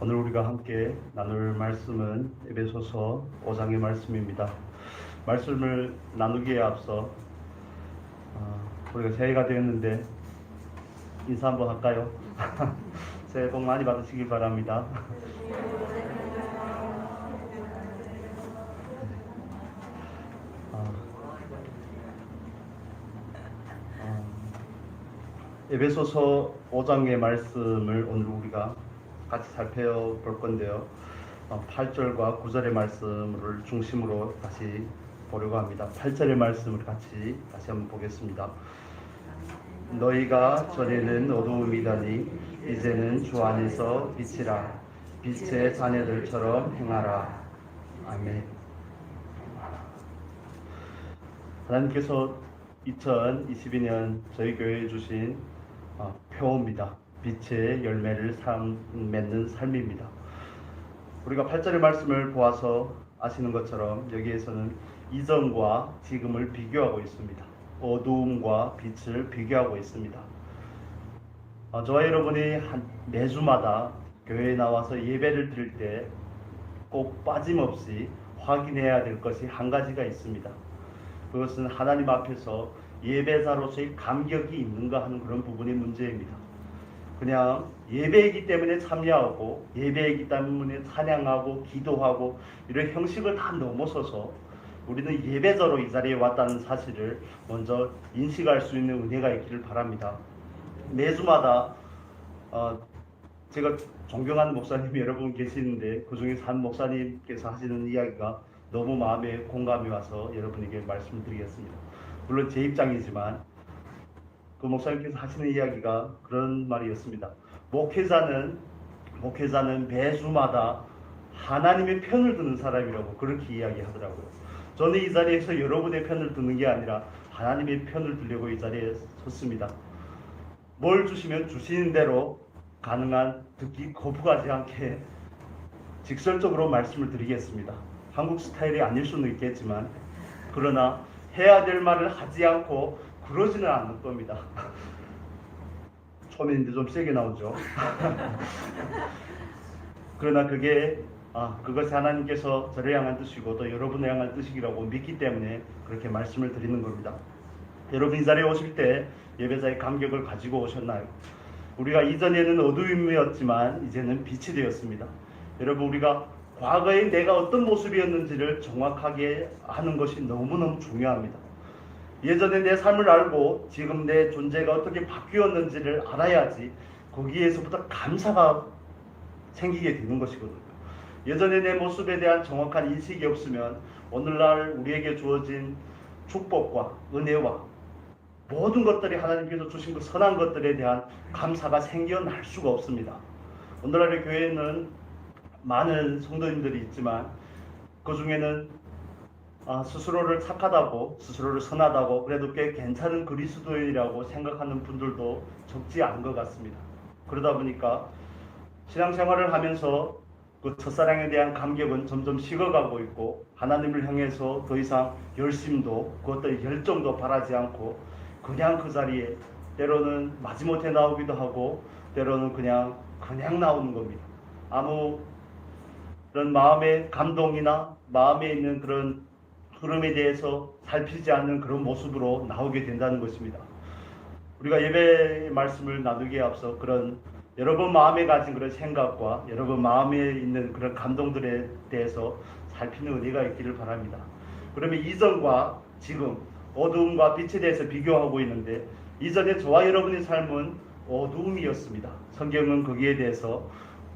오늘 우리가 함께 나눌 말씀은 에베소서 5장의 말씀입니다. 말씀을 나누기에 앞서 우리가 새해가 되었는데 인사 한번 할까요? 새해 복 많이 받으시길 바랍니다. 에베소서 5장의 말씀을 오늘 우리가 같이 살펴볼 건데요. 8절과 9절의 말씀을 중심으로 다시 보려고 합니다. 8절의 말씀을 다시 한번 보겠습니다. 너희가 전에는 어두움이더니 이제는 주 안에서 빛이라. 빛의 자녀들처럼 행하라. 아멘. 하나님께서 2022년 저희 교회에 주신 표어입니다. 빛의 열매를 맺는 삶입니다. 우리가 8절의 말씀을 보아서 아시는 것처럼 여기에서는 이전과 지금을 비교하고 있습니다. 어두움과 빛을 비교하고 있습니다. 저와 여러분이 매주마다 교회에 나와서 예배를 드릴 때 꼭 빠짐없이 확인해야 될 것이 한 가지가 있습니다. 그것은 하나님 앞에서 예배자로서의 감격이 있는가 하는 그런 부분이 문제입니다. 그냥 예배이기 때문에 참여하고 예배이기 때문에 찬양하고 기도하고 이런 형식을 다 넘어서서 우리는 예배자로 이 자리에 왔다는 사실을 먼저 인식할 수 있는 은혜가 있기를 바랍니다. 매주마다 제가 존경하는 목사님이 여러 분 계시는데 그 중에 한 목사님께서 하시는 이야기가 너무 마음에 공감이 와서 여러분에게 말씀드리겠습니다. 물론 제 입장이지만 그 목사님께서 하시는 이야기가 그런 말이었습니다. 목회자는 매주마다 하나님의 편을 드는 사람이라고 그렇게 이야기하더라고요. 저는 이 자리에서 여러분의 편을 드는 게 아니라 하나님의 편을 들려고 이 자리에 섰습니다. 뭘 주시면 주시는 대로 가능한 듣기 거부하지 않게 직설적으로 말씀을 드리겠습니다. 한국 스타일이 아닐 수는 있겠지만 그러나 해야 될 말을 하지 않고 그러지는 않을 겁니다. 초면인데 좀 세게 나오죠. 그러나 그것이 하나님께서 저를 향한 뜻이고 또 여러분을 향한 뜻이라고 믿기 때문에 그렇게 말씀을 드리는 겁니다. 여러분 이 자리에 오실 때 예배자의 감격을 가지고 오셨나요? 우리가 이전에는 어두움이었지만 이제는 빛이 되었습니다. 여러분 우리가 과거에 내가 어떤 모습이었는지를 정확하게 아는 것이 너무너무 중요합니다. 예전에 내 삶을 알고 지금 내 존재가 어떻게 바뀌었는지를 알아야지 거기에서부터 감사가 생기게 되는 것이거든요. 예전에 내 모습에 대한 정확한 인식이 없으면 오늘날 우리에게 주어진 축복과 은혜와 모든 것들이 하나님께서 주신 그 선한 것들에 대한 감사가 생겨날 수가 없습니다. 오늘날의 교회는 많은 성도님들이 있지만 그 중에는 스스로를 착하다고 스스로를 선하다고 그래도 꽤 괜찮은 그리스도인이라고 생각하는 분들도 적지 않은 것 같습니다. 그러다 보니까 신앙생활을 하면서 그 첫사랑에 대한 감격은 점점 식어가고 있고 하나님을 향해서 더 이상 열심도 그 어떤 열정도 바라지 않고 그냥 그 자리에 때로는 마지못해 나오기도 하고 때로는 그냥 나오는 겁니다. 아무 그런 마음의 감동이나 마음에 있는 그런 흐름에 대해서 살피지 않는 그런 모습으로 나오게 된다는 것입니다. 우리가 예배 말씀을 나누기에 앞서 그런 여러분 마음에 가진 그런 생각과 여러분 마음에 있는 그런 감동들에 대해서 살피는 은혜가 있기를 바랍니다. 그러면 이전과 지금 어두움과 빛에 대해서 비교하고 있는데 이전에 저와 여러분의 삶은 어두움이었습니다. 성경은 거기에 대해서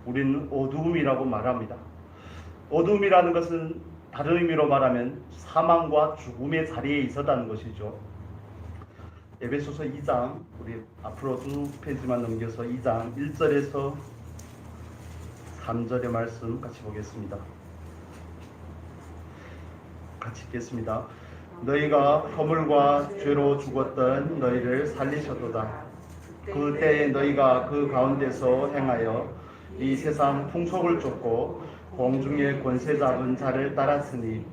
우리는 어두움이라고 말합니다. 어두움이라는 것은 다른 의미로 말하면 사망과 죽음의 자리에 있었다는 것이죠. 에베소서 2장 우리 앞으로 두 페이지만 넘겨서 2장 1절에서 3절의 말씀 같이 보겠습니다. 같이 읽겠습니다. 너희가 허물과 죄로 죽었던 너희를 살리셨도다. 그때에 너희가 그 가운데서 행하여 이 세상 풍속을 쫓고 공중의 권세 잡은 자를 따랐으니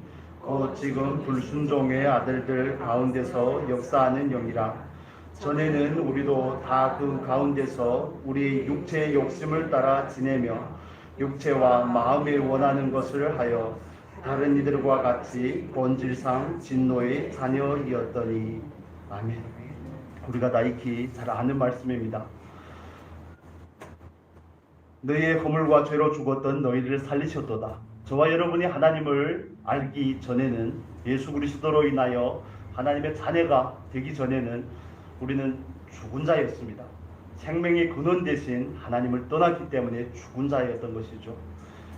지금 불순종의 아들들 가운데서 역사하는 영이라. 전에는 우리도 다 그 가운데서 우리 육체의 욕심을 따라 지내며 육체와 마음에 원하는 것을 하여 다른 이들과 같이 본질상 진노의 자녀이었더니. 아멘. 우리가 다 익히 잘 아는 말씀입니다. 너희의 허물과 죄로 죽었던 너희를 살리셨도다. 저와 여러분이 하나님을 알기 전에는, 예수 그리스도로 인하여 하나님의 자녀가 되기 전에는 우리는 죽은 자였습니다. 생명의 근원 대신 하나님을 떠났기 때문에 죽은 자였던 것이죠.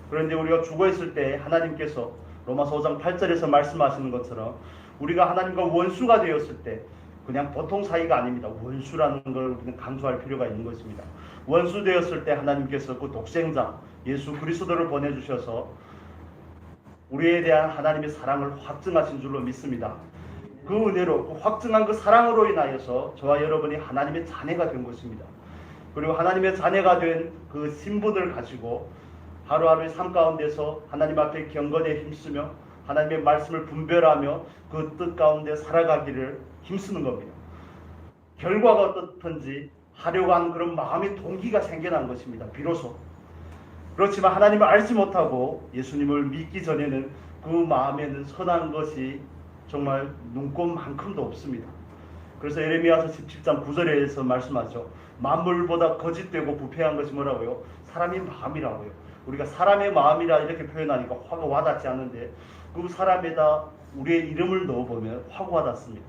그런데 우리가 죽어 있을 때 하나님께서 로마서 5장 8절에서 말씀하시는 것처럼 우리가 하나님과 원수가 되었을 때, 그냥 보통 사이가 아닙니다. 원수라는 걸 우리는 강조할 필요가 있는 것입니다. 원수 되었을 때 하나님께서 그 독생자 예수 그리스도를 보내주셔서 우리에 대한 하나님의 사랑을 확증하신 줄로 믿습니다. 그 은혜로, 그 확증한 그 사랑으로 인하여서 저와 여러분이 하나님의 자녀가 된 것입니다. 그리고 하나님의 자녀가 된 그 신분을 가지고 하루하루의 삶 가운데서 하나님 앞에 경건에 힘쓰며 하나님의 말씀을 분별하며 그 뜻 가운데 살아가기를 힘쓰는 겁니다. 결과가 어떻든지 하려고 하는 그런 마음의 동기가 생겨난 것입니다. 비로소. 그렇지만 하나님을 알지 못하고 예수님을 믿기 전에는 그 마음에는 선한 것이 정말 눈꼽만큼도 없습니다. 그래서 예레미야서 17장 9절에서 말씀하죠. 만물보다 거짓되고 부패한 것이 뭐라고요? 사람의 마음이라고요. 우리가 사람의 마음이라 이렇게 표현하니까 확 와닿지 않는데, 그 사람에다 우리의 이름을 넣어보면 확 와닿습니다.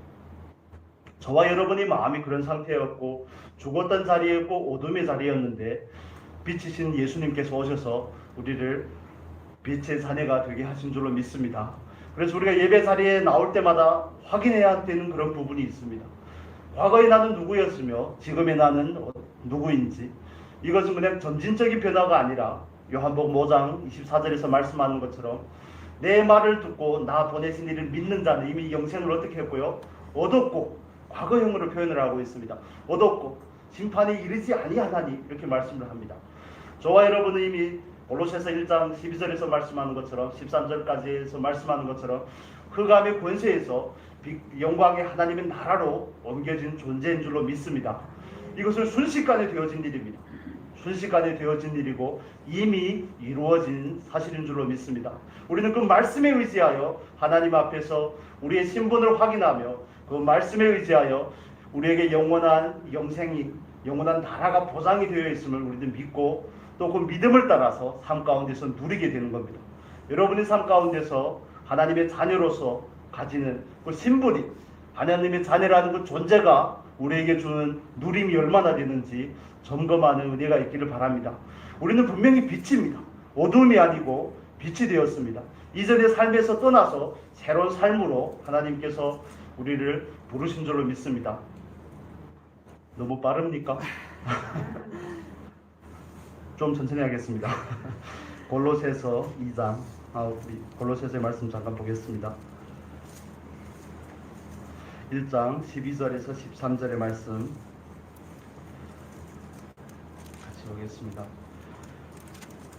저와 여러분의 마음이 그런 상태였고 죽었던 자리였고 어둠의 자리였는데 빛이신 예수님께서 오셔서 우리를 빛의 자녀가 되게 하신 줄로 믿습니다. 그래서 우리가 예배 자리에 나올 때마다 확인해야 되는 그런 부분이 있습니다. 과거의 나는 누구였으며 지금의 나는 누구인지. 이것은 그냥 점진적인 변화가 아니라 요한복음 5장 24절에서 말씀하는 것처럼 내 말을 듣고 나 보내신 이를 믿는 자는 이미 영생을 어떻게 했고요? 얻었고, 과거형으로 표현을 하고 있습니다. 얻었고 심판이 이르지 아니하나니, 이렇게 말씀을 합니다. 저와 여러분은 이미 골로새서 1장 12절에서 말씀하는 것처럼 13절까지에서 말씀하는 것처럼 흑암의 권세에서 영광의 하나님의 나라로 옮겨진 존재인 줄로 믿습니다. 이것은 순식간에 되어진 일입니다. 순식간에 되어진 일이고 이미 이루어진 사실인 줄로 믿습니다. 우리는 그 말씀에 의지하여 하나님 앞에서 우리의 신분을 확인하며 그 말씀에 의지하여 우리에게 영원한 영생이, 영원한 나라가 보장이 되어 있음을 우리는 믿고 또 그 믿음을 따라서 삶 가운데서 누리게 되는 겁니다. 여러분의 삶 가운데서 하나님의 자녀로서 가지는 그 신분이, 하나님의 자녀라는 그 존재가 우리에게 주는 누림이 얼마나 되는지 점검하는 은혜가 있기를 바랍니다. 우리는 분명히 빛입니다. 어둠이 아니고 빛이 되었습니다. 이전의 삶에서 떠나서 새로운 삶으로 하나님께서 우리를 부르신 줄로 믿습니다. 너무 빠릅니까? 좀 천천히 하겠습니다. 골로새서 2장, 우리 골로새서의 말씀 잠깐 보겠습니다. 1장 12절에서 13절의 말씀 같이 보겠습니다.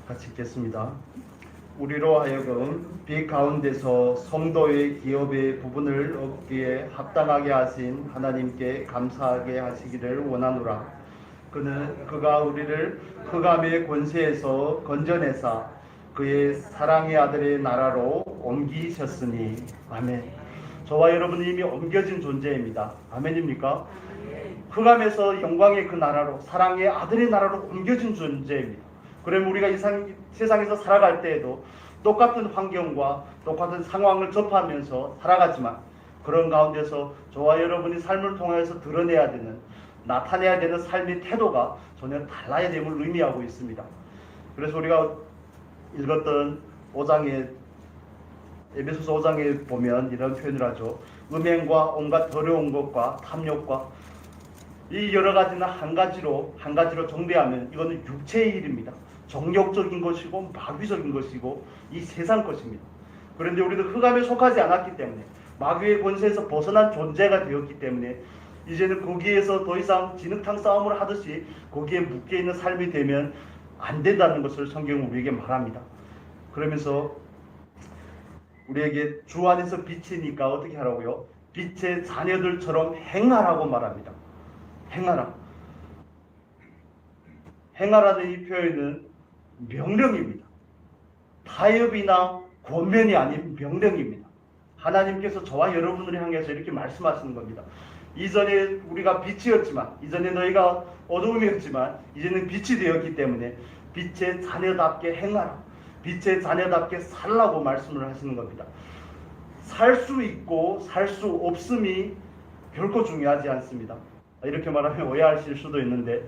같이 읽겠습니다. 우리로 하여금 빛 가운데서 성도의 기업의 부분을 얻기에 합당하게 하신 하나님께 감사하게 하시기를 원하노라. 그가 우리를 흑암의 권세에서 건져내사 그의 사랑의 아들의 나라로 옮기셨으니. 아멘. 저와 여러분은 이미 옮겨진 존재입니다. 아멘입니까? 흑암에서 영광의 그 나라로, 사랑의 아들의 나라로 옮겨진 존재입니다. 그러면 우리가 이 세상에서 살아갈 때에도 똑같은 환경과 똑같은 상황을 접하면서 살아가지만 그런 가운데서 저와 여러분이 삶을 통해서 드러내야 되는, 나타내야 되는 삶의 태도가 전혀 달라야 됨을 의미하고 있습니다. 그래서 우리가 읽었던 5장에, 에베소서 5장에 보면 이런 표현을 하죠. 음행과 온갖 더러운 것과 탐욕과 이 여러 가지는 한 가지로 정리하면 이거는 육체의 일입니다. 정욕적인 것이고 마귀적인 것이고 이 세상 것입니다. 그런데 우리도 흑암에 속하지 않았기 때문에, 마귀의 권세에서 벗어난 존재가 되었기 때문에 이제는 거기에서 더 이상 진흙탕 싸움을 하듯이 거기에 묶여있는 삶이 되면 안 된다는 것을 성경은 우리에게 말합니다. 그러면서 우리에게 주 안에서 빛이니까 어떻게 하라고요? 빛의 자녀들처럼 행하라고 말합니다. 행하라. 행하라는 이 표현은 명령입니다. 타협이나 권면이 아닌 명령입니다. 하나님께서 저와 여러분을 향해서 이렇게 말씀하시는 겁니다. 이전에 우리가 빛이었지만, 이전에 너희가 어두움이었지만 이제는 빛이 되었기 때문에 빛의 자녀답게 행하라, 빛의 자녀답게 살라고 말씀을 하시는 겁니다. 살 수 있고 살 수 없음이 결코 중요하지 않습니다. 이렇게 말하면 오해하실 수도 있는데,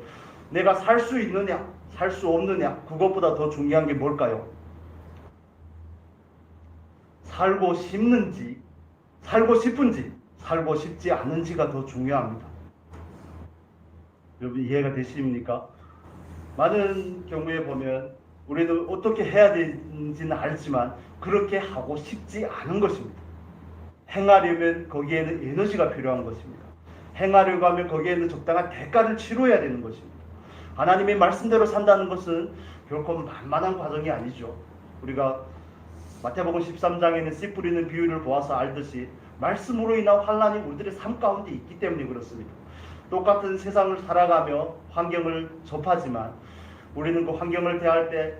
내가 살 수 있느냐 살 수 없느냐, 그것보다 더 중요한 게 뭘까요? 살고 싶은지 살고 싶지 않은지가 더 중요합니다. 여러분 이해가 되십니까? 많은 경우에 보면 우리는 어떻게 해야 되는지는 알지만 그렇게 하고 싶지 않은 것입니다. 행하려면 거기에는 에너지가 필요한 것입니다. 행하려고 하면 거기에는 적당한 대가를 치러야 되는 것입니다. 하나님의 말씀대로 산다는 것은 결코 만만한 과정이 아니죠. 우리가 마태복음 13장에는 씨 뿌리는 비유를 보아서 알듯이 말씀으로 인한 환난이 우리들의 삶 가운데 있기 때문에 그렇습니다. 똑같은 세상을 살아가며 환경을 접하지만 우리는 그 환경을 대할 때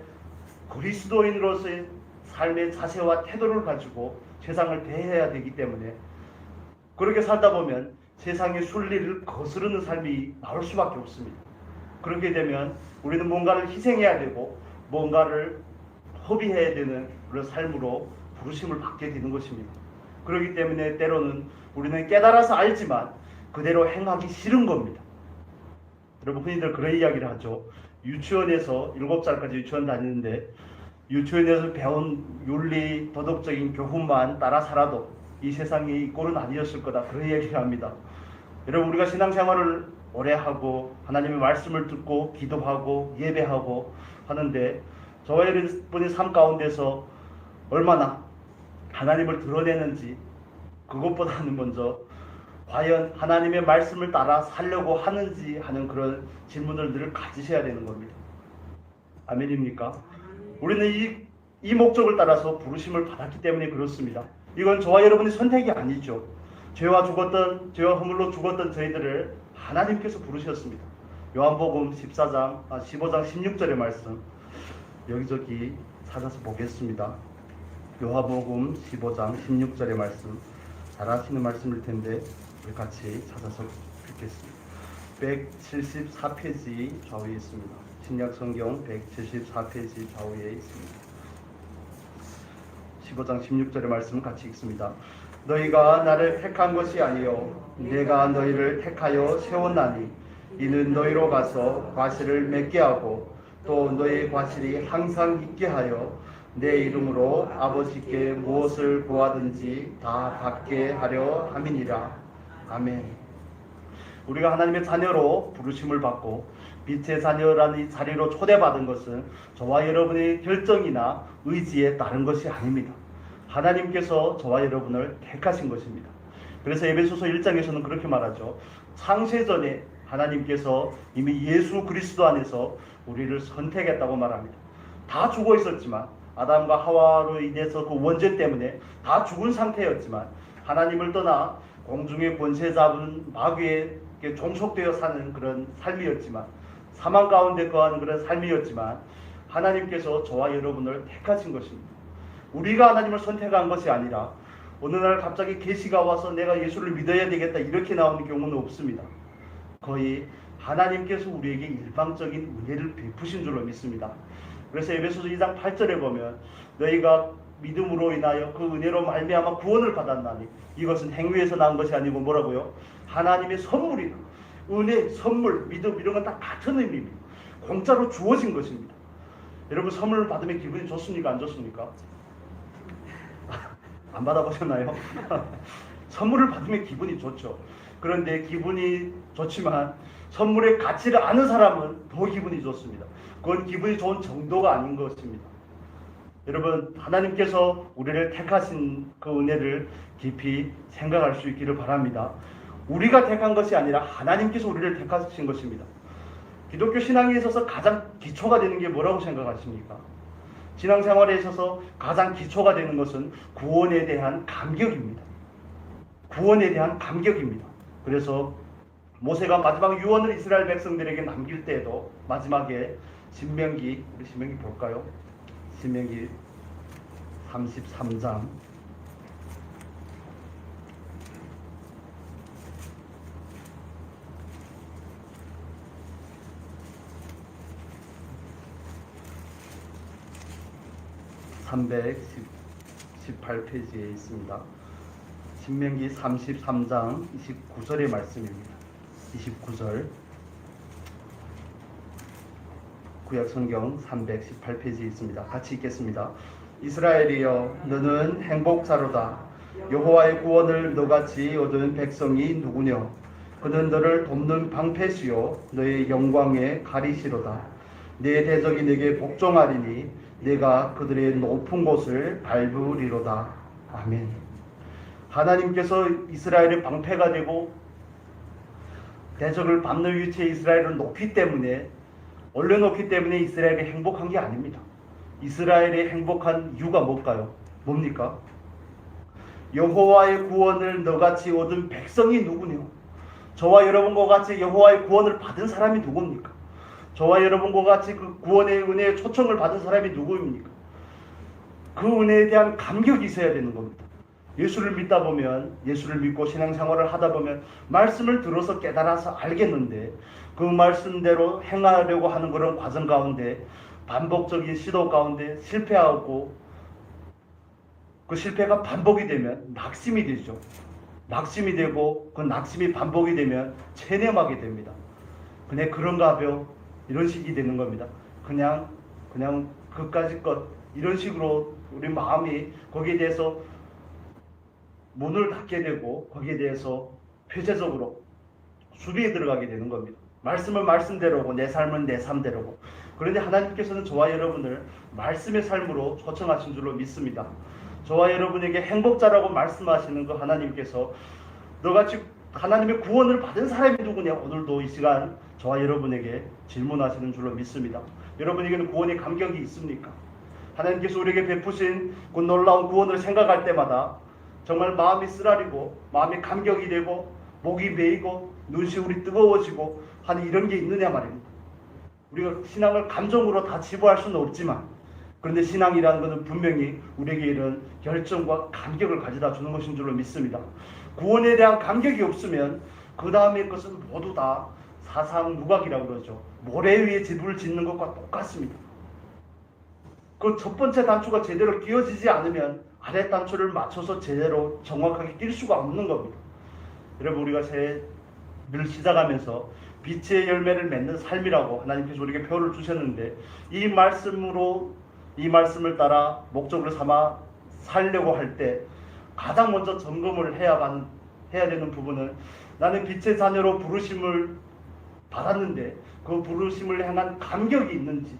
그리스도인으로서의 삶의 자세와 태도를 가지고 세상을 대해야 되기 때문에, 그렇게 살다 보면 세상의 순리를 거스르는 삶이 나올 수밖에 없습니다. 그렇게 되면 우리는 뭔가를 희생해야 되고 뭔가를 허비해야 되는 그런 삶으로 부르심을 받게 되는 것입니다. 그렇기 때문에 때로는 우리는 깨달아서 알지만 그대로 행하기 싫은 겁니다. 여러분 흔히들 그런 이야기를 하죠. 유치원에서 7살까지 유치원 다니는데 유치원에서 배운 윤리 도덕적인 교훈만 따라 살아도 이 세상이 이 꼴은 아니었을 거다, 그런 이야기를 합니다. 여러분 우리가 신앙생활을 오래 하고 하나님의 말씀을 듣고 기도하고 예배하고 하는데 저와 여러분의 삶 가운데서 얼마나 하나님을 드러내는지, 그것보다는 먼저 과연 하나님의 말씀을 따라 살려고 하는지 하는 그런 질문을 늘 가지셔야 되는 겁니다. 아멘입니까? 우리는 이 목적을 따라서 부르심을 받았기 때문에 그렇습니다. 이건 저와 여러분의 선택이 아니죠. 죄와 허물로 죽었던 저희들을 하나님께서 부르셨습니다. 요한복음 15장 16절의 말씀 여기저기 찾아서 보겠습니다. 요한복음 15장 16절의 말씀, 잘 아시는 말씀일 텐데 우리 같이 찾아서 읽겠습니다. 174페이지 좌우에 있습니다. 신약성경 174페이지 좌우에 있습니다. 15장 16절의 말씀 같이 읽습니다. 너희가 나를 택한 것이 아니요 내가 너희를 택하여 세웠나니 이는 너희로 가서 과실을 맺게 하고 또 너희 과실이 항상 있게 하여 내 이름으로 아버지께 무엇을 구하든지 다 받게 하려 함이니라. 아멘. 우리가 하나님의 자녀로 부르심을 받고 빛의 자녀라는 이 자리로 초대받은 것은 저와 여러분의 결정이나 의지에 따른 것이 아닙니다. 하나님께서 저와 여러분을 택하신 것입니다. 그래서 에베소서 1장에서는 그렇게 말하죠. 창세전에 하나님께서 이미 예수 그리스도 안에서 우리를 선택했다고 말합니다. 다 죽어 있었지만, 아담과 하와로 인해서 그 원죄 때문에 다 죽은 상태였지만, 하나님을 떠나 공중의 권세 잡은 마귀에게 종속되어 사는 그런 삶이었지만, 사망 가운데 거하는 그런 삶이었지만 하나님께서 저와 여러분을 택하신 것입니다. 우리가 하나님을 선택한 것이 아니라 어느 날 갑자기 계시가 와서 내가 예수를 믿어야 되겠다 이렇게 나오는 경우는 없습니다. 거의 하나님께서 우리에게 일방적인 은혜를 베푸신 줄로 믿습니다. 그래서 에베소서 2장 8절에 보면 너희가 믿음으로 인하여 그 은혜로 말미암아 구원을 받았나니 이것은 행위에서 난 것이 아니고 뭐라고요? 하나님의 선물이다. 은혜, 선물, 믿음 이런 건 다 같은 의미입니다. 공짜로 주어진 것입니다. 여러분 선물을 받으면 기분이 좋습니까? 안 좋습니까? 안 받아보셨나요? 선물을 받으면 기분이 좋죠. 그런데 기분이 좋지만 선물의 가치를 아는 사람은 더 기분이 좋습니다. 그건 기분이 좋은 정도가 아닌 것입니다. 여러분 하나님께서 우리를 택하신 그 은혜를 깊이 생각할 수 있기를 바랍니다. 우리가 택한 것이 아니라 하나님께서 우리를 택하신 것입니다. 기독교 신앙에 있어서 가장 기초가 되는 게 뭐라고 생각하십니까? 신앙생활에 있어서 가장 기초가 되는 것은 구원에 대한 감격입니다. 구원에 대한 감격입니다. 그래서 모세가 마지막 유언을 이스라엘 백성들에게 남길 때에도 마지막에 신명기, 우리 신명기 볼까요? 신명기 33장 318페이지에 있습니다. 신명기 33장 29절의 말씀입니다. 29절 구약성경 318페이지에 있습니다. 같이 읽겠습니다. 이스라엘이여 너는 행복자로다. 여호와의 구원을 너같이 얻은 백성이 누구뇨? 그는 너를 돕는 방패시요 너의 영광의 가리시로다. 내 대적이 내게 복종하리니 내가 그들의 높은 곳을 밟으리로다. 아멘. 하나님께서 이스라엘의 방패가 되고 대적을 밟는 위치에 이스라엘을 놓기 때문에, 올려놓기 때문에 이스라엘이 행복한 게 아닙니다. 이스라엘이 행복한 이유가 뭘까요? 뭡니까? 여호와의 구원을 너같이 얻은 백성이 누구뇨? 저와 여러분과 같이 여호와의 구원을 받은 사람이 누굽니까? 저와 여러분과 같이 그 구원의 은혜의 초청을 받은 사람이 누구입니까? 그 은혜에 대한 감격이 있어야 되는 겁니다. 예수를 믿다 보면, 예수를 믿고 신앙생활을 하다 보면 말씀을 들어서 깨달아서 알겠는데 그 말씀대로 행하려고 하는 그런 과정 가운데 반복적인 시도 가운데 실패하고 그 실패가 반복이 되면 낙심이 되죠. 낙심이 되고 그 낙심이 반복이 되면 체념하게 됩니다. 그냥 그런가 벼 이런 식이 되는 겁니다. 그냥 그까짓 것 이런 식으로 우리 마음이 거기에 대해서 문을 닫게 되고 거기에 대해서 폐쇄적으로 수비에 들어가게 되는 겁니다. 말씀은 말씀대로고 내 삶은 내 삶대로고. 그런데 하나님께서는 저와 여러분을 말씀의 삶으로 초청하신 줄로 믿습니다. 저와 여러분에게 행복자라고 말씀하시는 그 하나님께서 너같이 하나님의 구원을 받은 사람이 누구냐? 오늘도 이 시간 저와 여러분에게 질문하시는 줄로 믿습니다. 여러분에게는 구원의 감격이 있습니까? 하나님께서 우리에게 베푸신 그 놀라운 구원을 생각할 때마다 정말 마음이 쓰라리고 마음이 감격이 되고 목이 메이고 눈시울이 뜨거워지고 하는 이런 게 있느냐 말입니다. 우리가 신앙을 감정으로 다 지부할 수는 없지만, 그런데 신앙이라는 것은 분명히 우리에게 이런 열정과 감격을 가져다 주는 것인 줄로 믿습니다. 구원에 대한 감격이 없으면 그 다음의 것은 모두 다 사상누각이라고 그러죠. 모래 위에 집을 짓는 것과 똑같습니다. 그 첫 번째 단추가 제대로 끼워지지 않으면 아래 단추를 맞춰서 제대로 정확하게 낄 수가 없는 겁니다. 여러분, 우리가 새해를 시작하면서 빛의 열매를 맺는 삶이라고 하나님께서 우리에게 표를 주셨는데, 이 말씀을 따라 목적으로 삼아 살려고 할 때 가장 먼저 점검을 해야 되는 부분은, 나는 빛의 자녀로 부르심을 받았는데 그 부르심을 향한 감격이 있는지,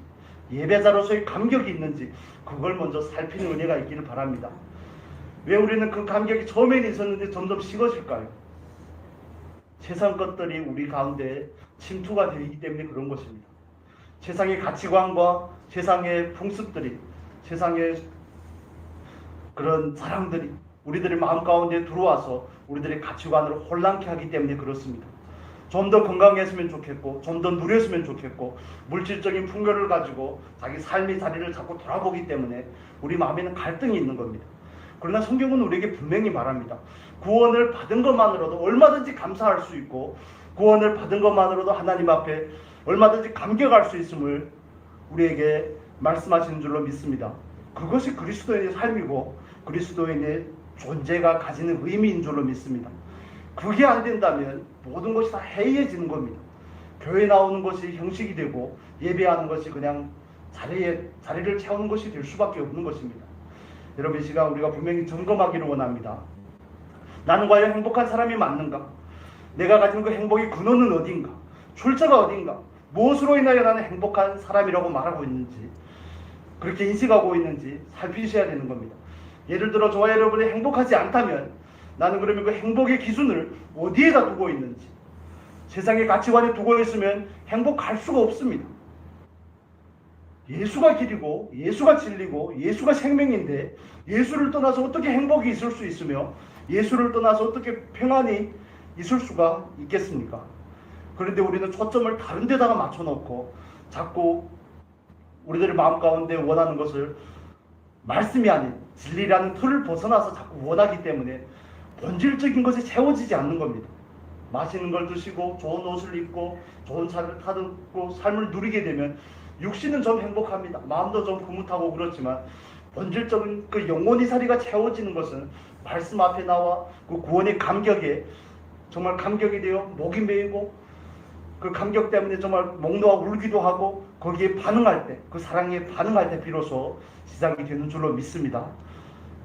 예배자로서의 감격이 있는지, 그걸 먼저 살피는 은혜가 있기를 바랍니다. 왜 우리는 그 감격이 처음에는 있었는데 점점 식어질까요? 세상 것들이 우리 가운데 침투가 되기 때문에 그런 것입니다. 세상의 가치관과 세상의 풍습들이, 세상의 그런 사랑들이 우리들의 마음 가운데 들어와서 우리들의 가치관을 혼란케 하기 때문에 그렇습니다. 좀 더 건강했으면 좋겠고, 좀 더 누렸으면 좋겠고, 물질적인 풍요를 가지고 자기 삶의 자리를 자꾸 돌아보기 때문에 우리 마음에는 갈등이 있는 겁니다. 그러나 성경은 우리에게 분명히 말합니다. 구원을 받은 것만으로도 얼마든지 감사할 수 있고, 구원을 받은 것만으로도 하나님 앞에 얼마든지 감격할 수 있음을 우리에게 말씀하시는 줄로 믿습니다. 그것이 그리스도인의 삶이고 그리스도인의 존재가 가지는 의미인 줄로 믿습니다. 그게 안 된다면 모든 것이 다 해이해지는 겁니다. 교회 나오는 것이 형식이 되고 예배하는 것이 그냥 자리를 채우는 것이 될 수밖에 없는 것입니다. 여러분, 이 시간 우리가 분명히 점검하기를 원합니다. 나는 과연 행복한 사람이 맞는가? 내가 가진 그 행복의 근원은 어딘가? 출처가 어딘가? 무엇으로 인하여 나는 행복한 사람이라고 말하고 있는지, 그렇게 인식하고 있는지 살피셔야 되는 겁니다. 예를 들어 저와 여러분이 행복하지 않다면 나는 그러면 그 행복의 기준을 어디에다 두고 있는지, 세상의 가치관에 두고 있으면 행복할 수가 없습니다. 예수가 길이고 예수가 진리고 예수가 생명인데 예수를 떠나서 어떻게 행복이 있을 수 있으며 예수를 떠나서 어떻게 평안이 있을 수가 있겠습니까? 그런데 우리는 초점을 다른 데다가 맞춰놓고 자꾸 우리들의 마음 가운데 원하는 것을 말씀이 아닌 진리라는 틀을 벗어나서 자꾸 원하기 때문에 본질적인 것이 채워지지 않는 겁니다. 맛있는 걸 드시고 좋은 옷을 입고 좋은 차를 타고 삶을 누리게 되면 육신은 좀 행복합니다. 마음도 좀 흐뭇하고 그렇지만 본질적인 그 영혼의 사리가 채워지는 것은 말씀 앞에 나와 그 구원의 감격에 정말 감격이 되어 목이 메이고 그 감격 때문에 정말 목 놓아 울기도 하고 거기에 반응할 때, 그 사랑에 반응할 때 비로소 시작이 되는 줄로 믿습니다.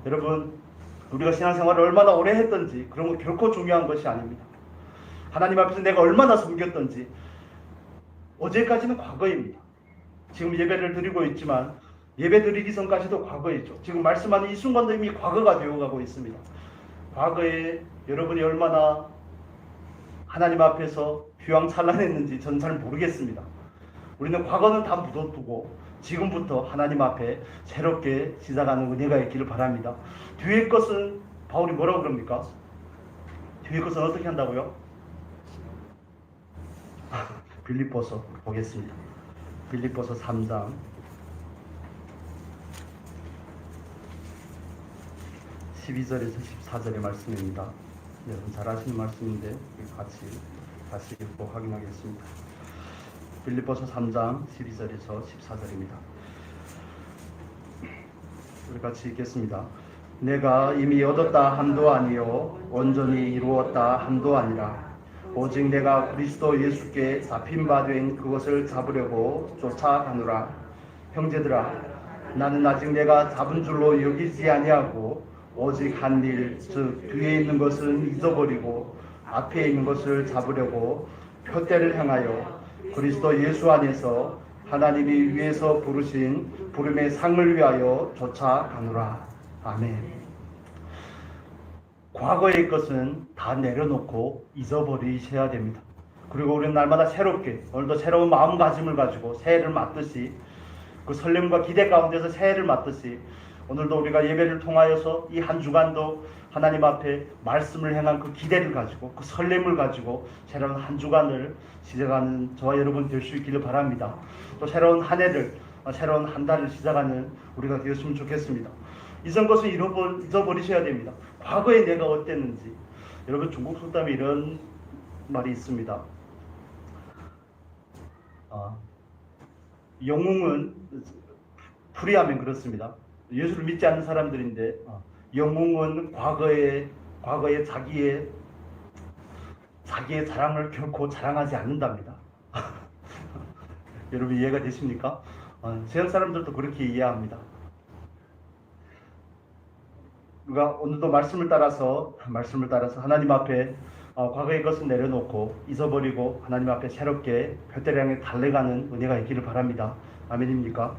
여러분, 우리가 신앙생활을 얼마나 오래 했던지 그런 거 결코 중요한 것이 아닙니다. 하나님 앞에서 내가 얼마나 섬겼던지 어제까지는 과거입니다. 지금 예배를 드리고 있지만 예배 드리기 전까지도 과거이죠. 지금 말씀하는 이 순간도 이미 과거가 되어가고 있습니다. 과거에 여러분이 얼마나 하나님 앞에서 휘황찬란했는지 저는 잘 모르겠습니다. 우리는 과거는 다 묻어두고 지금부터 하나님 앞에 새롭게 시작하는 은혜가 있기를 바랍니다. 뒤의 것은 바울이 뭐라고 그럽니까? 뒤의 것은 어떻게 한다고요? 빌립보서 보겠습니다. 빌립보서 3장 12절에서 14절의 말씀입니다. 여러분 잘 아시는 말씀인데 같이 다시 읽고 확인하겠습니다. 빌립보서 3장 12절에서 14절입니다. 우리 같이 읽겠습니다. 내가 이미 얻었다 함도 아니요 온전히 이루었다 함도 아니라 오직 내가 그리스도 예수께 잡힌 바 된 그것을 잡으려고 쫓아가노라. 형제들아, 나는 아직 내가 잡은 줄로 여기지 아니하고 오직 한 일, 즉 뒤에 있는 것은 잊어버리고 앞에 있는 것을 잡으려고 표대를 향하여 그리스도 예수 안에서 하나님이 위에서 부르신 부름의 상을 위하여 쫓아가노라. 아멘. 과거의 것은 다 내려놓고 잊어버리셔야 됩니다. 그리고 우리는 날마다 새롭게 오늘도 새로운 마음가짐을 가지고 새해를 맞듯이 그 설렘과 기대 가운데서 새해를 맞듯이 오늘도 우리가 예배를 통하여서 이 한 주간도 하나님 앞에 말씀을 행한 그 기대를 가지고 그 설렘을 가지고 새로운 한 주간을 시작하는 저와 여러분 될 수 있기를 바랍니다. 또 새로운 한 해를 새로운 한 달을 시작하는 우리가 되었으면 좋겠습니다. 이전 것을 잊어버리셔야 됩니다. 과거에 내가 어땠는지. 여러분 중국 속담에 이런 말이 있습니다. 영웅은 풀이하면 그렇습니다. 예수를 믿지 않는 사람들인데 영웅은 과거에 자기의 자랑을 결코 자랑하지 않는답니다. 여러분 이해가 되십니까? 서양 사람들도 그렇게 이해합니다. 우리가 오늘도 말씀을 따라서 하나님 앞에 과거의 것은 내려놓고 잊어버리고 하나님 앞에 새롭게 표대를 향해 달려가는 은혜가 있기를 바랍니다. 아멘입니까?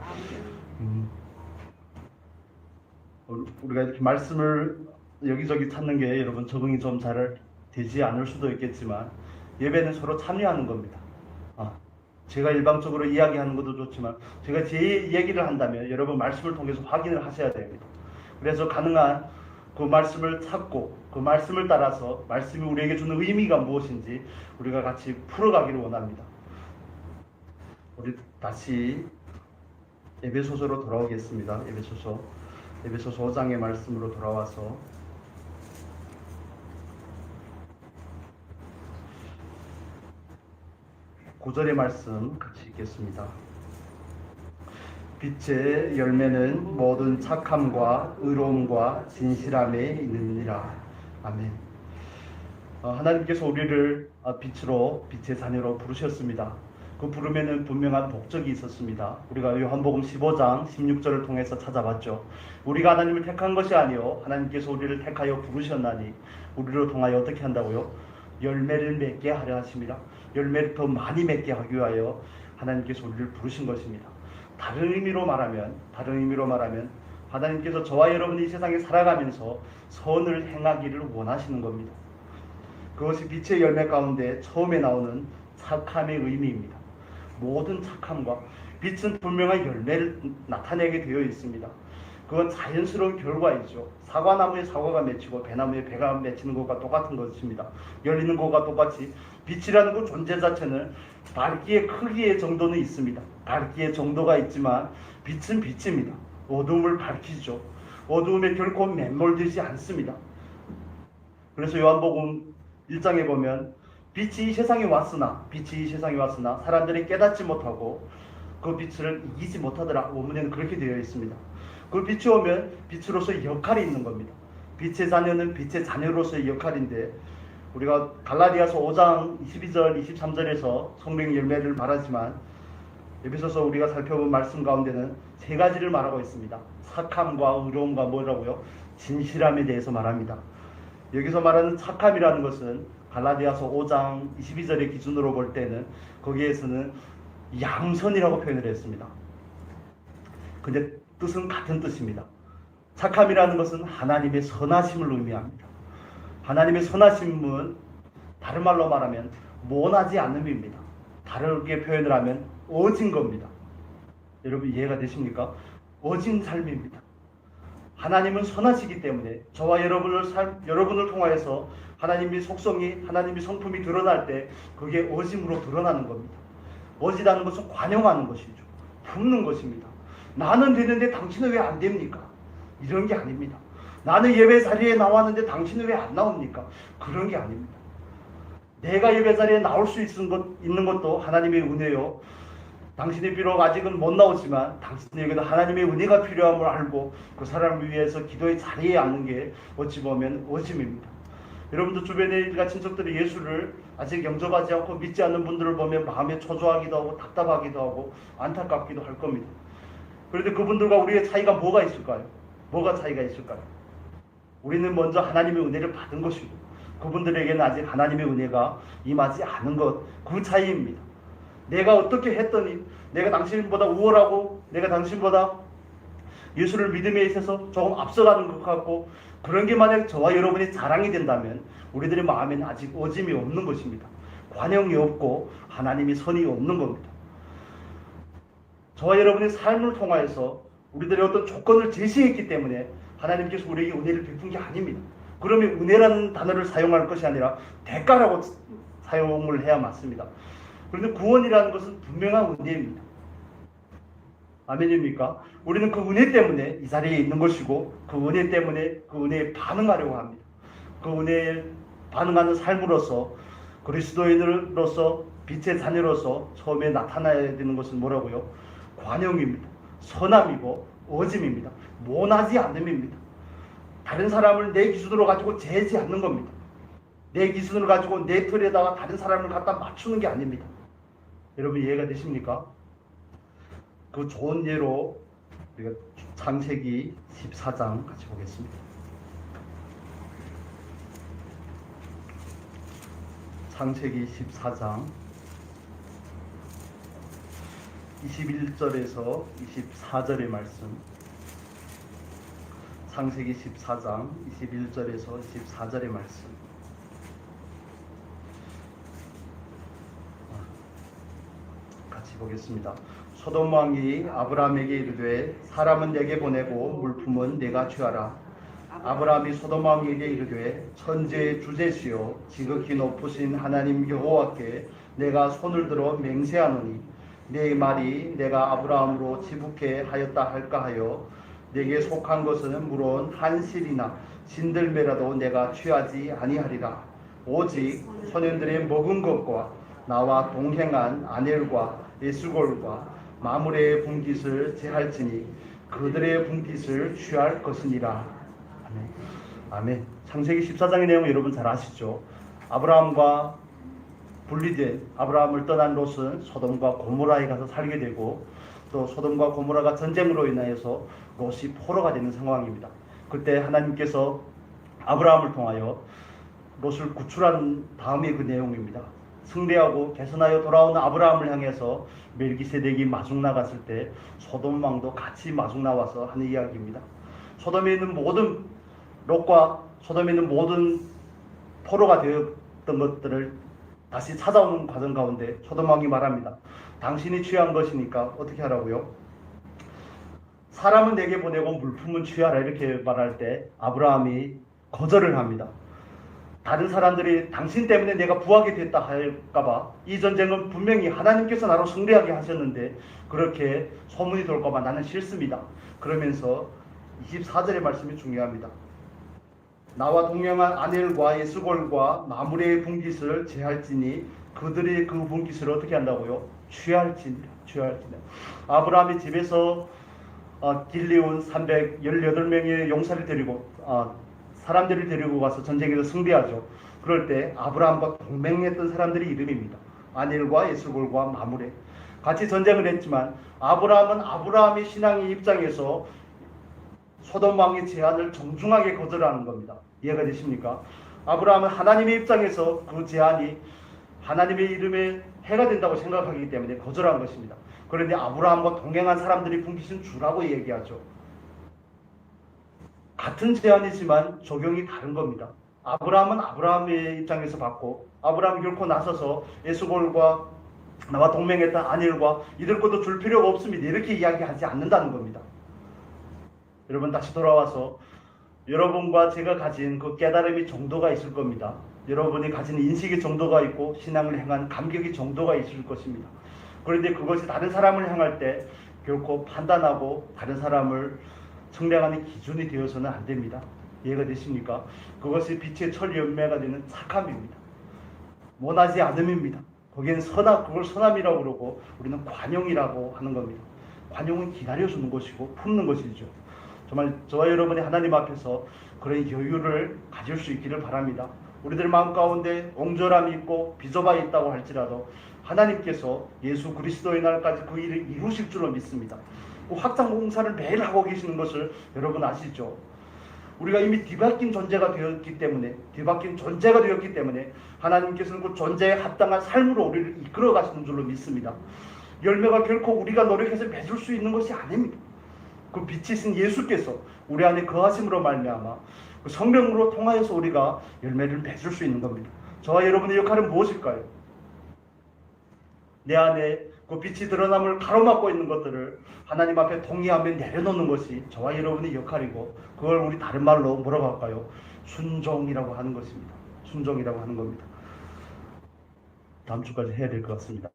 우리가 이렇게 말씀을 여기저기 찾는 게 여러분 적응이 좀 잘 되지 않을 수도 있겠지만 예배는 서로 참여하는 겁니다. 제가 일방적으로 이야기하는 것도 좋지만 제가 제 얘기를 한다면 여러분 말씀을 통해서 확인을 하셔야 됩니다. 그래서 가능한 그 말씀을 찾고 그 말씀을 따라서 말씀이 우리에게 주는 의미가 무엇인지 우리가 같이 풀어가기를 원합니다. 우리 다시 에베소서로 돌아오겠습니다. 에베소서 5장의 말씀으로 돌아와서 구절의 말씀 같이 읽겠습니다. 빛의 열매는 모든 착함과 의로움과 진실함에 있느니라. 아멘. 하나님께서 우리를 빛의 자녀로 부르셨습니다. 그 부름에는 분명한 목적이 있었습니다. 우리가 요한복음 15장 16절을 통해서 찾아봤죠. 우리가 하나님을 택한 것이 아니요 하나님께서 우리를 택하여 부르셨나니 우리를 통하여 어떻게 한다고요? 열매를 맺게 하려 하십니다. 열매를 더 많이 맺게 하기 위하여 하나님께서 우리를 부르신 것입니다. 다른 의미로 말하면 하나님께서 저와 여러분이 이 세상에 살아가면서 선을 행하기를 원하시는 겁니다. 그것이 빛의 열매 가운데 처음에 나오는 착함의 의미입니다. 모든 착함과 빛은 분명한 열매를 나타내게 되어 있습니다. 그건 자연스러운 결과이죠. 사과나무에 사과가 맺히고 배나무에 배가 맺히는 것과 똑같은 것입니다. 열리는 것과 똑같이 빛이라는 그 존재 자체는 밝기의 크기의 정도는 있습니다. 밝기의 정도가 있지만 빛은 빛입니다. 어두움을 밝히죠. 어두움에 결코 맴몰되지 않습니다. 그래서 요한복음 1장에 보면 빛이 이 세상에 왔으나 사람들이 깨닫지 못하고 그 빛을 이기지 못하더라. 원문에는 그렇게 되어 있습니다. 그 빛이 오면 빛으로서의 역할이 있는 겁니다. 빛의 자녀는 빛의 자녀로서의 역할인데 우리가 갈라디아서 5장 22절 23절에서 성령 열매를 말하지만 에베소서 우리가 살펴본 말씀 가운데는 세 가지를 말하고 있습니다. 착함과 의로움과 뭐라고요? 진실함에 대해서 말합니다. 여기서 말하는 착함이라는 것은 갈라디아서 5장 22절의 기준으로 볼 때는 거기에서는 양선이라고 표현을 했습니다. 근데 뜻은 같은 뜻입니다. 착함이라는 것은 하나님의 선하심을 의미합니다. 하나님의 선하심은 다른 말로 말하면 모나지 않음입니다. 다르게 표현을 하면 어진 겁니다. 여러분 이해가 되십니까? 어진 삶입니다. 하나님은 선하시기 때문에 저와 여러분을 통하여서 하나님의 속성이 하나님의 성품이 드러날 때 그게 어짐으로 드러나는 겁니다. 어지다는 것은 관용하는 것이죠. 품는 것입니다. 나는 되는데 당신은 왜 안 됩니까? 이런 게 아닙니다. 나는 예배 자리에 나왔는데 당신은 왜 안 나옵니까? 그런 게 아닙니다. 내가 예배 자리에 나올 수 있는 것도 하나님의 은혜요. 당신이 비록 아직은 못 나오지만 당신에게도 하나님의 은혜가 필요함을 알고 그 사람을 위해서 기도의 자리에 앉는 게 어찌 보면 어짐입니다. 여러분도 주변의 일가 친척들이 예수를 아직 영접하지 않고 믿지 않는 분들을 보면 마음에 초조하기도 하고 답답하기도 하고 안타깝기도 할 겁니다. 그런데 그분들과 우리의 차이가 뭐가 있을까요? 뭐가 차이가 있을까요? 우리는 먼저 하나님의 은혜를 받은 것이고 그분들에게는 아직 하나님의 은혜가 임하지 않은 것, 그 차이입니다. 내가 어떻게 했더니 내가 당신보다 우월하고 내가 당신보다 예수를 믿음에 있어서 조금 앞서가는 것 같고 그런 게 만약 저와 여러분이 자랑이 된다면 우리들의 마음에는 아직 어짐이 없는 것입니다. 관용이 없고 하나님의 선이 없는 겁니다. 저와 여러분의 삶을 통하여서 우리들의 어떤 조건을 제시했기 때문에 하나님께서 우리에게 은혜를 베푼 게 아닙니다. 그러면 은혜라는 단어를 사용할 것이 아니라 대가라고 사용을 해야 맞습니다. 그런데 구원이라는 것은 분명한 은혜입니다. 아멘입니까? 우리는 그 은혜 때문에 이 자리에 있는 것이고 그 은혜 때문에 그 은혜에 반응하려고 합니다. 그 은혜에 반응하는 삶으로서 그리스도인으로서 빛의 자녀로서 처음에 나타나야 되는 것은 뭐라고요? 관용입니다. 선함이고 어짐입니다. 모나지 않음입니다. 다른 사람을 내 기준으로 가지고 재지 않는 겁니다. 내 기준을 가지고 내 틀에다가 다른 사람을 갖다 맞추는 게 아닙니다. 여러분 이해가 되십니까? 그 좋은 예로 우리가 창세기 14장 같이 보겠습니다. 창세기 14장 21절에서 24절의 말씀. 창세기 14장 21절에서 24절의 말씀. 같이 보겠습니다. 소돔 왕이 아브라함에게 이르되 사람은 내게 보내고 물품은 내가 취하라. 아브라함이 소돔 왕에게 이르되 천지의 주제시요 지극히 높으신 하나님 여호와께 내가 손을 들어 맹세하노니 내 말이 내가 아브라함으로 지북해 하였다 할까 하여 내게 속한 것은 물론 한 실이나 신들매라도 내가 취하지 아니하리라. 오직 소년들의 먹은 것과 나와 동행한 아넬과 에스골과 마므레의 분깃을 제할지니 그들의 분깃을 취할 것이니라. 아멘. 아멘. 창세기 14장의 내용은 여러분 잘 아시죠? 아브라함과 분리된 아브라함을 떠난 롯은 소돔과 고모라에 가서 살게 되고 또 소돔과 고모라가 전쟁으로 인하여서 롯이 포로가 되는 상황입니다. 그때 하나님께서 아브라함을 통하여 롯을 구출한 다음의 그 내용입니다. 승리하고 개선하여 돌아오는 아브라함을 향해서 멜기세덱이 마중 나갔을 때 소돔 왕도 같이 마중 나와서 하는 이야기입니다. 소돔에 있는 모든 롯과 소돔에 있는 모든 포로가 되었던 것들을 다시 찾아오는 과정 가운데 소돔 왕이 말합니다. 당신이 취한 것이니까 어떻게 하라고요? 사람은 내게 보내고 물품은 취하라 이렇게 말할 때 아브라함이 거절을 합니다. 다른 사람들이 당신 때문에 내가 부하게 됐다 할까봐 이 전쟁은 분명히 하나님께서 나로 승리하게 하셨는데 그렇게 소문이 돌까봐 나는 싫습니다. 그러면서 24절의 말씀이 중요합니다. 나와 동행한 아넬과 에스골과 마므레의 분깃을 제할지니 그들이 그 분깃을 어떻게 한다고요? 취할지니라. 아브라함이 집에서 길리온 318명의 용사를 데리고 사람들을 데리고 가서 전쟁에서 승리하죠. 그럴 때 아브라함과 동맹했던 사람들의 이름입니다. 아넬과 에스골과 마므레. 같이 전쟁을 했지만 아브라함은 아브라함의 신앙의 입장에서 소돔 왕의 제안을 정중하게 거절하는 겁니다. 이해가 되십니까? 아브라함은 하나님의 입장에서 그 제안이 하나님의 이름에 해가 된다고 생각하기 때문에 거절한 것입니다. 그런데 아브라함과 동행한 사람들이 분깃은 주라고 얘기하죠. 같은 제안이지만 적용이 다른 겁니다. 아브라함은 아브라함의 입장에서 받고 아브라함이 결코 나서서 에스골과 나와 동맹했던 아넬과 이들 것도 줄 필요가 없습니다. 이렇게 이야기하지 않는다는 겁니다. 여러분 다시 돌아와서 여러분과 제가 가진 그 깨달음의 정도가 있을 겁니다. 여러분이 가진 인식의 정도가 있고 신앙을 향한 감격의 정도가 있을 것입니다. 그런데 그것이 다른 사람을 향할 때 결코 판단하고 다른 사람을 측량하는 기준이 되어서는 안 됩니다. 이해가 되십니까? 그것이 빛의 철 열매가 되는 착함입니다. 원하지 않음입니다. 거기는 그걸 선함이라고 그러고 우리는 관용이라고 하는 겁니다. 관용은 기다려주는 것이고 품는 것이죠. 정말 저와 여러분이 하나님 앞에서 그런 여유를 가질 수 있기를 바랍니다. 우리들 마음 가운데 옹졸함이 있고 비좁아 있다고 할지라도 하나님께서 예수 그리스도의 날까지 그 일을 이루실 줄로 믿습니다. 그 확장 공사를 매일 하고 계시는 것을 여러분 아시죠? 우리가 이미 뒤바뀐 존재가 되었기 때문에 하나님께서는 그 존재에 합당한 삶으로 우리를 이끌어 가시는 줄로 믿습니다. 열매가 결코 우리가 노력해서 맺을 수 있는 것이 아닙니다. 그 빛이신 예수께서 우리 안에 거하심으로 말미암아 그 성령으로 통하여서 우리가 열매를 맺을 수 있는 겁니다. 저와 여러분의 역할은 무엇일까요? 내 안에 그 빛이 드러남을 가로막고 있는 것들을 하나님 앞에 동의하며 내려놓는 것이 저와 여러분의 역할이고 그걸 우리 다른 말로 뭐라고 할까요? 순종이라고 하는 것입니다. 순종이라고 하는 겁니다. 다음 주까지 해야 될 것 같습니다.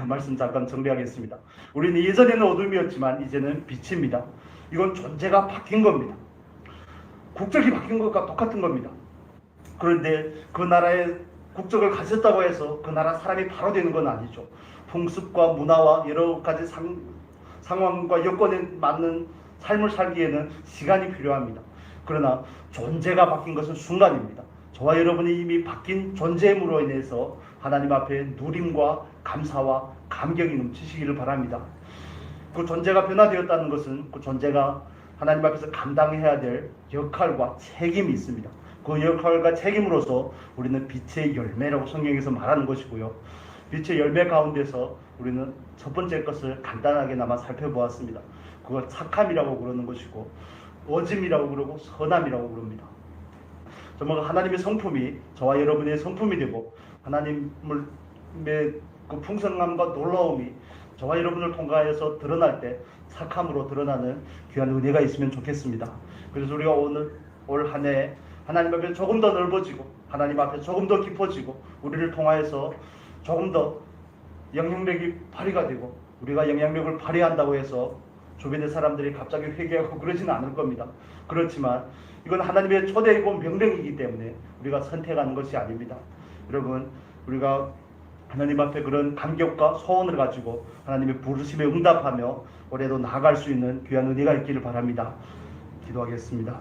말씀 잠깐 정리하겠습니다. 우리는 예전에는 어둠이었지만 이제는 빛입니다. 이건 존재가 바뀐 겁니다. 국적이 바뀐 것과 똑같은 겁니다. 그런데 그 나라의 국적을 가졌다고 해서 그 나라 사람이 바로 되는 건 아니죠. 풍습과 문화와 여러 가지 상황과 여건에 맞는 삶을 살기에는 시간이 필요합니다. 그러나 존재가 바뀐 것은 순간입니다. 저와 여러분이 이미 바뀐 존재임으로 인해서 하나님 앞에 누림과 감사와 감격이 넘치시기를 바랍니다. 그 존재가 변화되었다는 것은 그 존재가 하나님 앞에서 감당해야 될 역할과 책임이 있습니다. 그 역할과 책임으로서 우리는 빛의 열매라고 성경에서 말하는 것이고요. 빛의 열매 가운데서 우리는 첫 번째 것을 간단하게나마 살펴보았습니다. 그걸 착함이라고 그러는 것이고 어짐이라고 그러고 선함이라고 그럽니다. 정말 하나님의 성품이 저와 여러분의 성품이 되고 하나님의 그 풍성함과 놀라움이 저와 여러분을 통과해서 드러날 때 착함으로 드러나는 귀한 은혜가 있으면 좋겠습니다. 그래서 우리가 올 한 해 하나님 앞에 조금 더 넓어지고 하나님 앞에 조금 더 깊어지고 우리를 통하여서 조금 더 영향력이 발휘가 되고 우리가 영향력을 발휘한다고 해서 주변의 사람들이 갑자기 회개하고 그러지는 않을 겁니다. 그렇지만 이건 하나님의 초대이고 명령이기 때문에 우리가 선택하는 것이 아닙니다. 여러분 우리가 하나님 앞에 그런 감격과 소원을 가지고 하나님의 부르심에 응답하며 올해도 나아갈 수 있는 귀한 은혜가 있기를 바랍니다. 기도하겠습니다.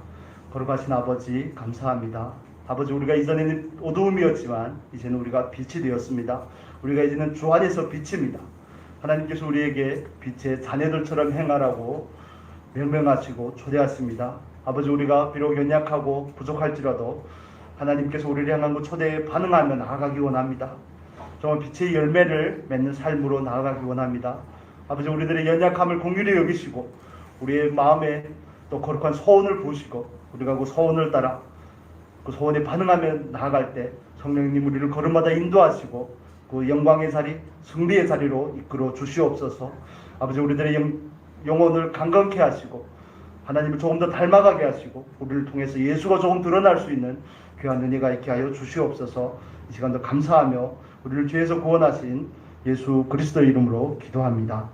거룩하신 아버지 감사합니다. 아버지 우리가 이전에는 어두움이었지만 이제는 우리가 빛이 되었습니다. 우리가 이제는 주 안에서 빛입니다. 하나님께서 우리에게 빛의 자녀들처럼 행하라고 명령하시고 초대하십니다. 아버지 우리가 비록 연약하고 부족할지라도 하나님께서 우리를 향한 그 초대에 반응하며 나아가기 원합니다. 정말 빛의 열매를 맺는 삶으로 나아가기 원합니다. 아버지 우리들의 연약함을 긍휼히 여기시고 우리의 마음에 또 거룩한 소원을 부으시고 우리가 그 소원을 따라 그 소원에 반응하며 나아갈 때 성령님 우리를 걸음마다 인도하시고 그 영광의 자리, 승리의 자리로 이끌어 주시옵소서. 아버지 우리들의 영혼을 강건케 하시고 하나님을 조금 더 닮아가게 하시고 우리를 통해서 예수가 조금 드러날 수 있는 귀한 은혜가 있게 하여 주시옵소서. 이 시간도 감사하며 우리를 죄에서 구원하신 예수 그리스도의 이름으로 기도합니다.